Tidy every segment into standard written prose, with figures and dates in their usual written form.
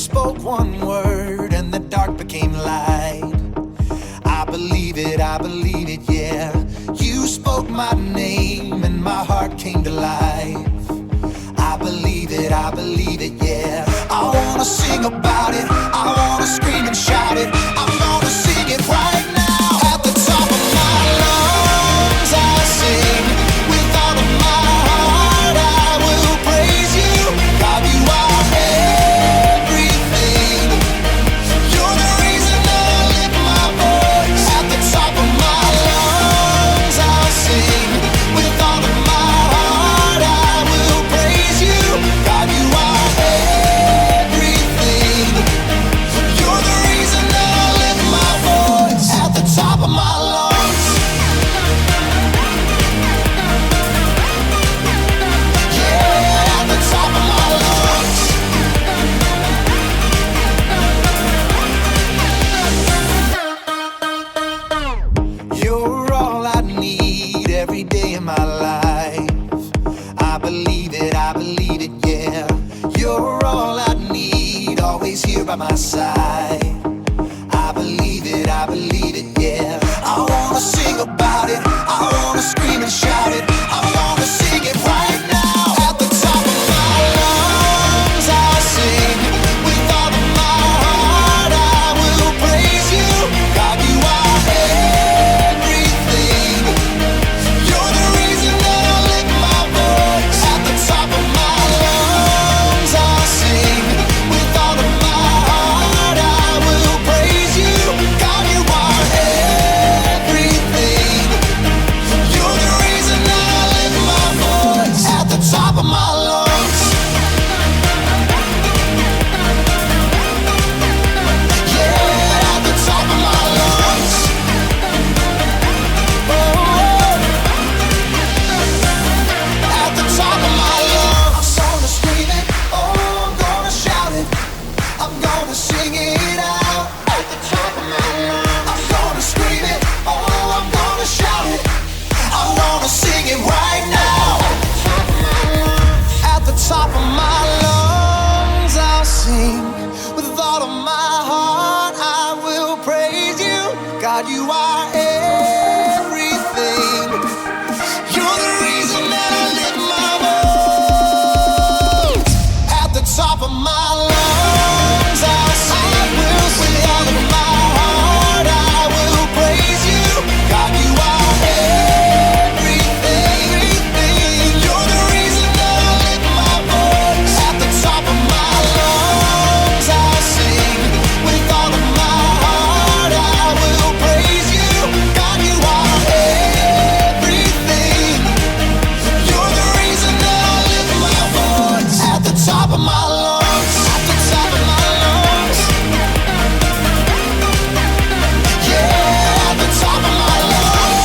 spoke one word and the dark became light. I believe it, yeah. You spoke my name and my heart came to life. I believe it, yeah. I wanna sing about it, I wanna scream and shout it. I'm gonna sing it right now. At the top of my lungs I sing. With all of my heart I will praise you. God, you are everything. You're the reason that I lift my voice. At the top of my lungs I'll sing. With all of my heart I will praise you. God, you are everything. You're the reason that I lift my voice. At the top of my lungs. Yeah, at the top of my lungs. You're all I need every day in my life. I believe it, yeah. You're all I need, always here by my side. I believe it, yeah. I wanna sing about it, I wanna scream and shout it. I wanna sing it right now. At the top of my lungs I sing. With all of my heart I will praise you. God, you are everything. You're the reason that I lift my voice. At the top of my lungs I'll sing. With all of my heart I will praise you. God, you are everything. You're the reason that I lift my voice. At the top of my lungs. Yeah, at the top of my lungs. Oh, at the top of my lungs. I'm gonna scream it, oh, I'm gonna shout it. I'm gonna sing it out. At the top of my lungs. I'm gonna scream it, oh, I'm gonna shout it. I'm gonna sing it right now. At the top of my lungs I'll sing. With all of my heart I will praise you. God, you are everything. You're the reason that I lift my voice. At the top of my lungs I'll sing. With all of my heart I will praise you. God, you are everything. You're the reason that I lift my voice. At the top of my lungs I'll sing. With all of my heart I will praise you. God, you are everything. You're the reason that I lift my voice. At the top of my lungs. At the top of my lungs. Yeah, at the top of my lungs.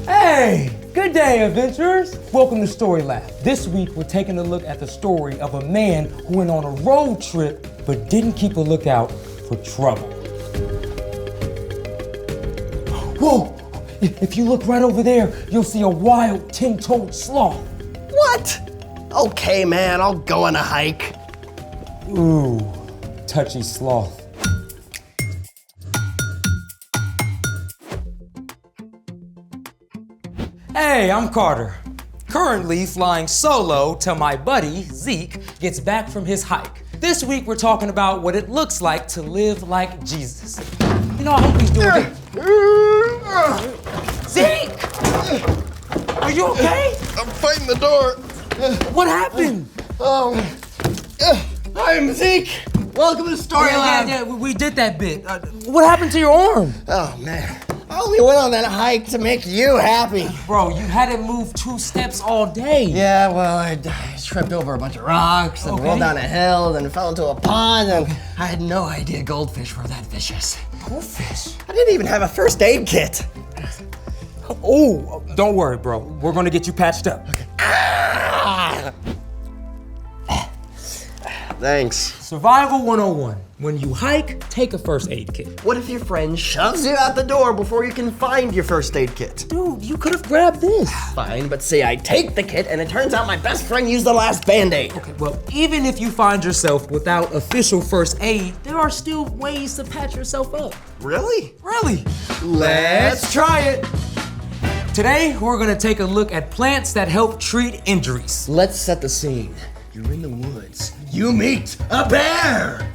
Hey, good day, adventurers. Welcome to Story Lab. This week, we're taking a look at the story of a man who went on a road trip but didn't keep a lookout for trouble. Whoa! If you look right over there, you'll see a wild 10-toed sloth. What? Okay, man, I'll go on a hike. Ooh, touchy sloth. Hey, I'm Carter. Currently flying solo till my buddy, Zeke, gets back from his hike. This week we're talking about what it looks like to live like Jesus. You know, I hope he's doing it. Zeke! Are you okay? I'm fighting the door. What happened? I'm Zeke. Welcome to Story Lab. Yeah, we did that bit. What happened to your arm? Oh, man. I only went on that hike to make you happy. Bro, you hadn't moved 2 steps all day. Yeah, well, I tripped over a bunch of rocks and rolled down a hill, then fell into a pond, and I had no idea goldfish were that vicious. Goldfish? I didn't even have a first aid kit. Oh, don't worry, bro. We're gonna get you patched up. Okay. Thanks. Survival 101. When you hike, take a first aid kit. What if your friend shoves you out the door before you can find your first aid kit? Dude, you could have grabbed this. Fine, but say I take the kit and it turns out my best friend used the last Band-Aid. Okay, well, even if you find yourself without official first aid, there are still ways to patch yourself up. Really? Really? Let's try it. Today, we're gonna take a look at plants that help treat injuries. Let's set the scene. You're in the woods. You meet a bear.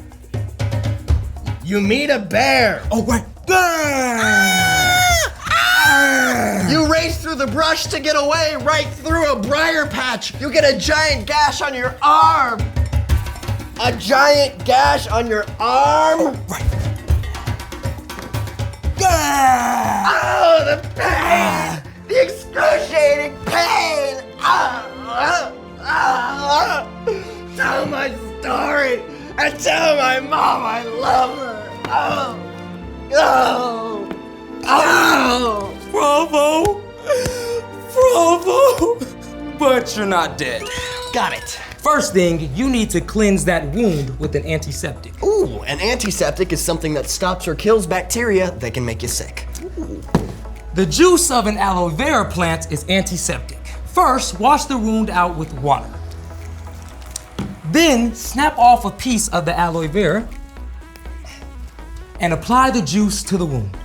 You meet a bear. Oh, right. You race through the brush to get away, right through a briar patch. You get a giant gash on your arm. A giant gash on your arm. Right. Oh, the pain! The excruciating pain! Tell my story and tell my mom I love her. Bravo! Bravo! But you're not dead. Got it. First thing, you need to cleanse that wound with an antiseptic. Ooh, an antiseptic is something that stops or kills bacteria that can make you sick. The juice of an aloe vera plant is antiseptic. First, wash the wound out with water. Then, snap off a piece of the aloe vera and apply the juice to the wound.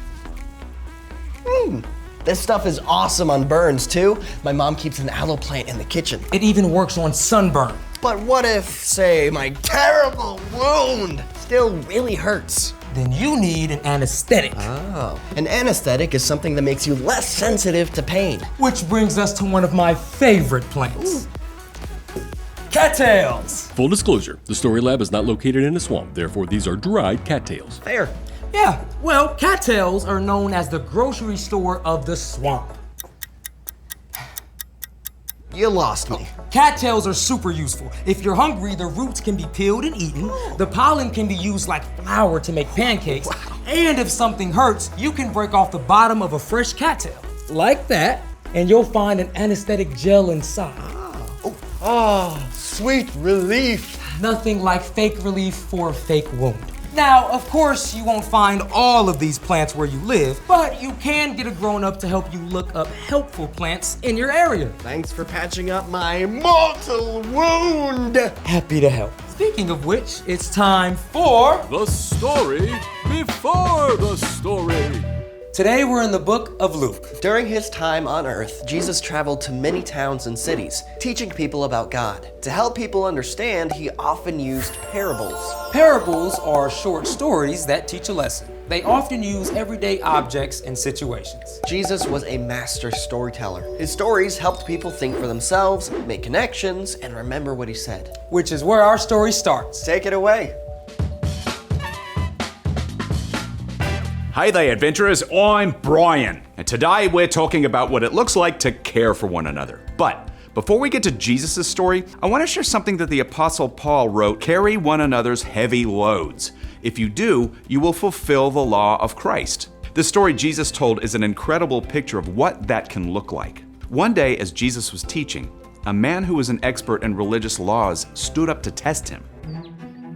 This stuff is awesome on burns too. My mom keeps an aloe plant in the kitchen. It even works on sunburn. But what if, say, my terrible wound still really hurts? Then you need an anesthetic. Oh. An anesthetic is something that makes you less sensitive to pain. Which brings us to one of my favorite plants. Cattails. Full disclosure, the Story Lab is not located in a swamp, therefore these are dried cattails. Fair. Yeah, well, cattails are known as the grocery store of the swamp. You lost me. Cattails are super useful. If you're hungry, the roots can be peeled and eaten. The pollen can be used like flour to make pancakes. And if something hurts, you can break off the bottom of a fresh cattail, like that, and you'll find an anesthetic gel inside. Oh, sweet relief. Nothing like fake relief for a fake wound. Now, of course, you won't find all of these plants where you live, but you can get a grown-up to help you look up helpful plants in your area. Thanks for patching up my mortal wound. Happy to help. Speaking of which, it's time for... The story before the story. Today we're in the book of Luke. During his time on earth, Jesus traveled to many towns and cities, teaching people about God. To help people understand, he often used parables. Parables are short stories that teach a lesson. They often use everyday objects and situations. Jesus was a master storyteller. His stories helped people think for themselves, make connections, and remember what he said. Which is where our story starts. Take it away. Hey there, adventurers. I'm Brian, and today we're talking about what it looks like to care for one another. But before we get to Jesus' story, I want to share something that the Apostle Paul wrote: carry one another's heavy loads. If you do, you will fulfill the law of Christ. The story Jesus told is an incredible picture of what that can look like. One day, as Jesus was teaching, a man who was an expert in religious laws stood up to test him.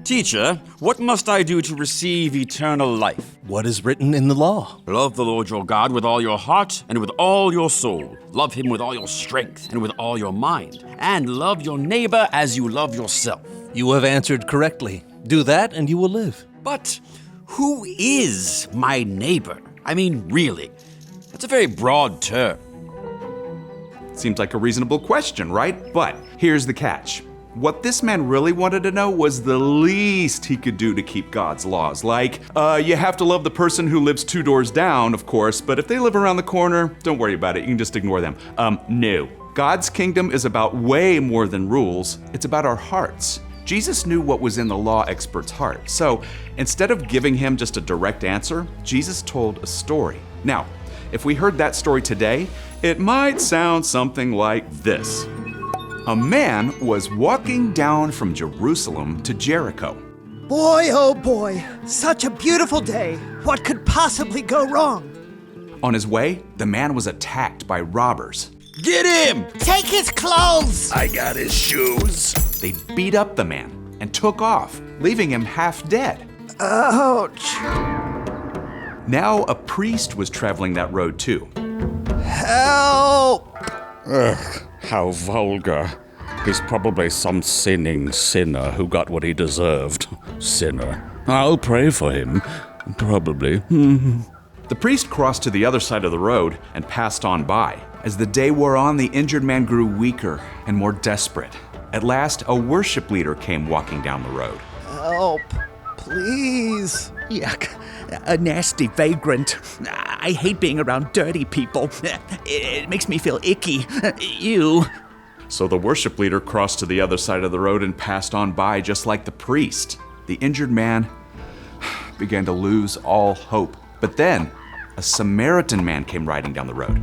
Teacher, what must I do to receive eternal life? What is written in the law? Love the Lord your God with all your heart and with all your soul. Love him with all your strength and with all your mind. And love your neighbor as you love yourself. You have answered correctly. Do that and you will live. But who is my neighbor? I mean, really. That's a very broad term. Seems like a reasonable question, right? But here's the catch. What this man really wanted to know was the least he could do to keep God's laws. Like, you have to love the person who lives 2 doors down, of course, but if they live around the corner, don't worry about it, you can just ignore them. No. God's kingdom is about way more than rules, it's about our hearts. Jesus knew what was in the law expert's heart. So instead of giving him just a direct answer, Jesus told a story. Now, if we heard that story today, it might sound something like this. A man was walking down from Jerusalem to Jericho. Boy, oh boy, such a beautiful day. What could possibly go wrong? On his way, the man was attacked by robbers. Get him! Take his clothes! I got his shoes. They beat up the man, and took off, leaving him half dead. Ouch. Now a priest was traveling that road too. Help! Ugh, how vulgar. He's probably some sinning sinner who got what he deserved. Sinner. I'll pray for him. Probably. The priest crossed to the other side of the road and passed on by. As the day wore on, the injured man grew weaker and more desperate. At last, a worship leader came walking down the road. Help. Please. Yuck. A nasty vagrant. I hate being around dirty people. It makes me feel icky. Ew. So the worship leader crossed to the other side of the road and passed on by just like the priest. The injured man began to lose all hope. But then, a Samaritan man came riding down the road.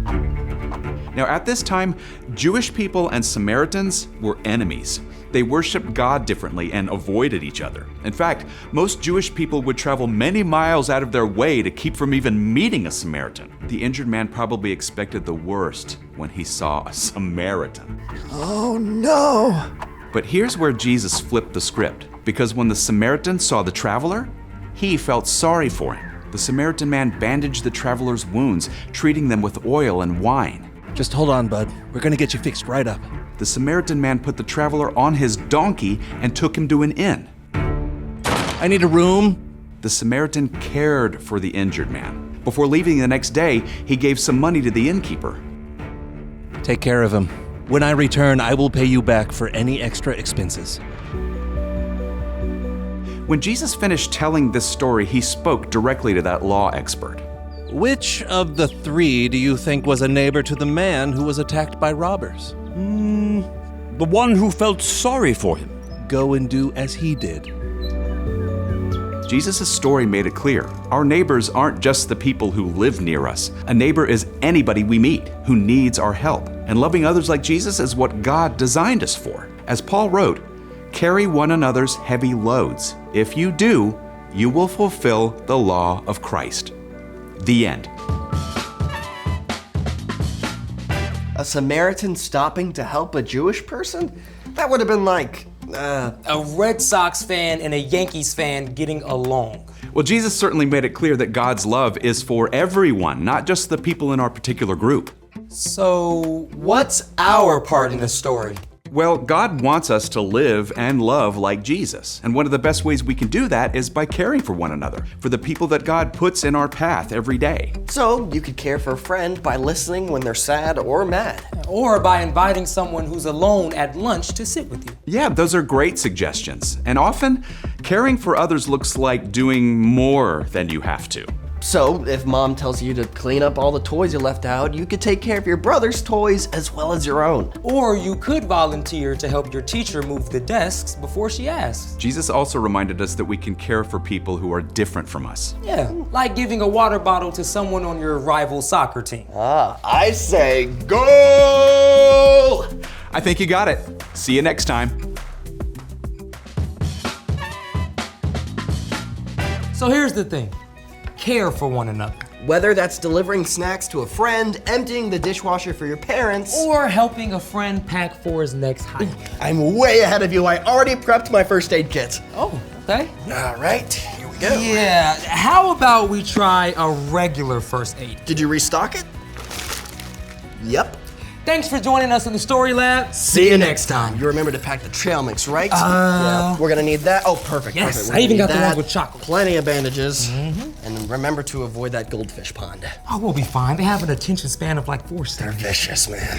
Now, at this time, Jewish people and Samaritans were enemies. They worshiped God differently and avoided each other. In fact, most Jewish people would travel many miles out of their way to keep from even meeting a Samaritan. The injured man probably expected the worst when he saw a Samaritan. Oh no! But here's where Jesus flipped the script, because when the Samaritan saw the traveler, he felt sorry for him. The Samaritan man bandaged the traveler's wounds, treating them with oil and wine. Just hold on, bud. We're gonna get you fixed right up. The Samaritan man put the traveler on his donkey and took him to an inn. I need a room. The Samaritan cared for the injured man. Before leaving the next day, he gave some money to the innkeeper. Take care of him. When I return, I will pay you back for any extra expenses. When Jesus finished telling this story, he spoke directly to that law expert. Which of the three do you think was a neighbor to the man who was attacked by robbers? The one who felt sorry for him. Go and do as he did. Jesus' story made it clear. Our neighbors aren't just the people who live near us. A neighbor is anybody we meet who needs our help. And loving others like Jesus is what God designed us for. As Paul wrote, carry one another's heavy loads. If you do, you will fulfill the law of Christ. The end. A Samaritan stopping to help a Jewish person? That would have been like, A Red Sox fan and a Yankees fan getting along. Well, Jesus certainly made it clear that God's love is for everyone, not just the people in our particular group. So, what's our part in this story? Well, God wants us to live and love like Jesus. And one of the best ways we can do that is by caring for one another, for the people that God puts in our path every day. so you could care for a friend by listening when they're sad or mad. Or by inviting someone who's alone at lunch to sit with you. Yeah, those are great suggestions. And often, caring for others looks like doing more than you have to. So if mom tells you to clean up all the toys you left out, you could take care of your brother's toys as well as your own. Or you could volunteer to help your teacher move the desks before she asks. Jesus also reminded us that we can care for people who are different from us. Yeah, like giving a water bottle to someone on your rival soccer team. I say goal! I think you got it. See you next time. So here's the thing. Care for one another. Whether that's delivering snacks to a friend, emptying the dishwasher for your parents, Or helping a friend pack for his next hike. I'm way ahead of you. I already prepped my first aid kit. Oh, okay. All right, here we go. Yeah, how about we try a regular first aid? Did you restock it? Yep. Thanks for joining us in the Story Lab. See you next time. You remember to pack the trail mix, right? Yeah, we're gonna need that. Oh, perfect. Yes, perfect. We're I even gonna got need the ones that. with chocolate. Plenty of bandages. And remember to avoid that goldfish pond. Oh, we'll be fine. They have an attention span of like 4 seconds. Vicious, man.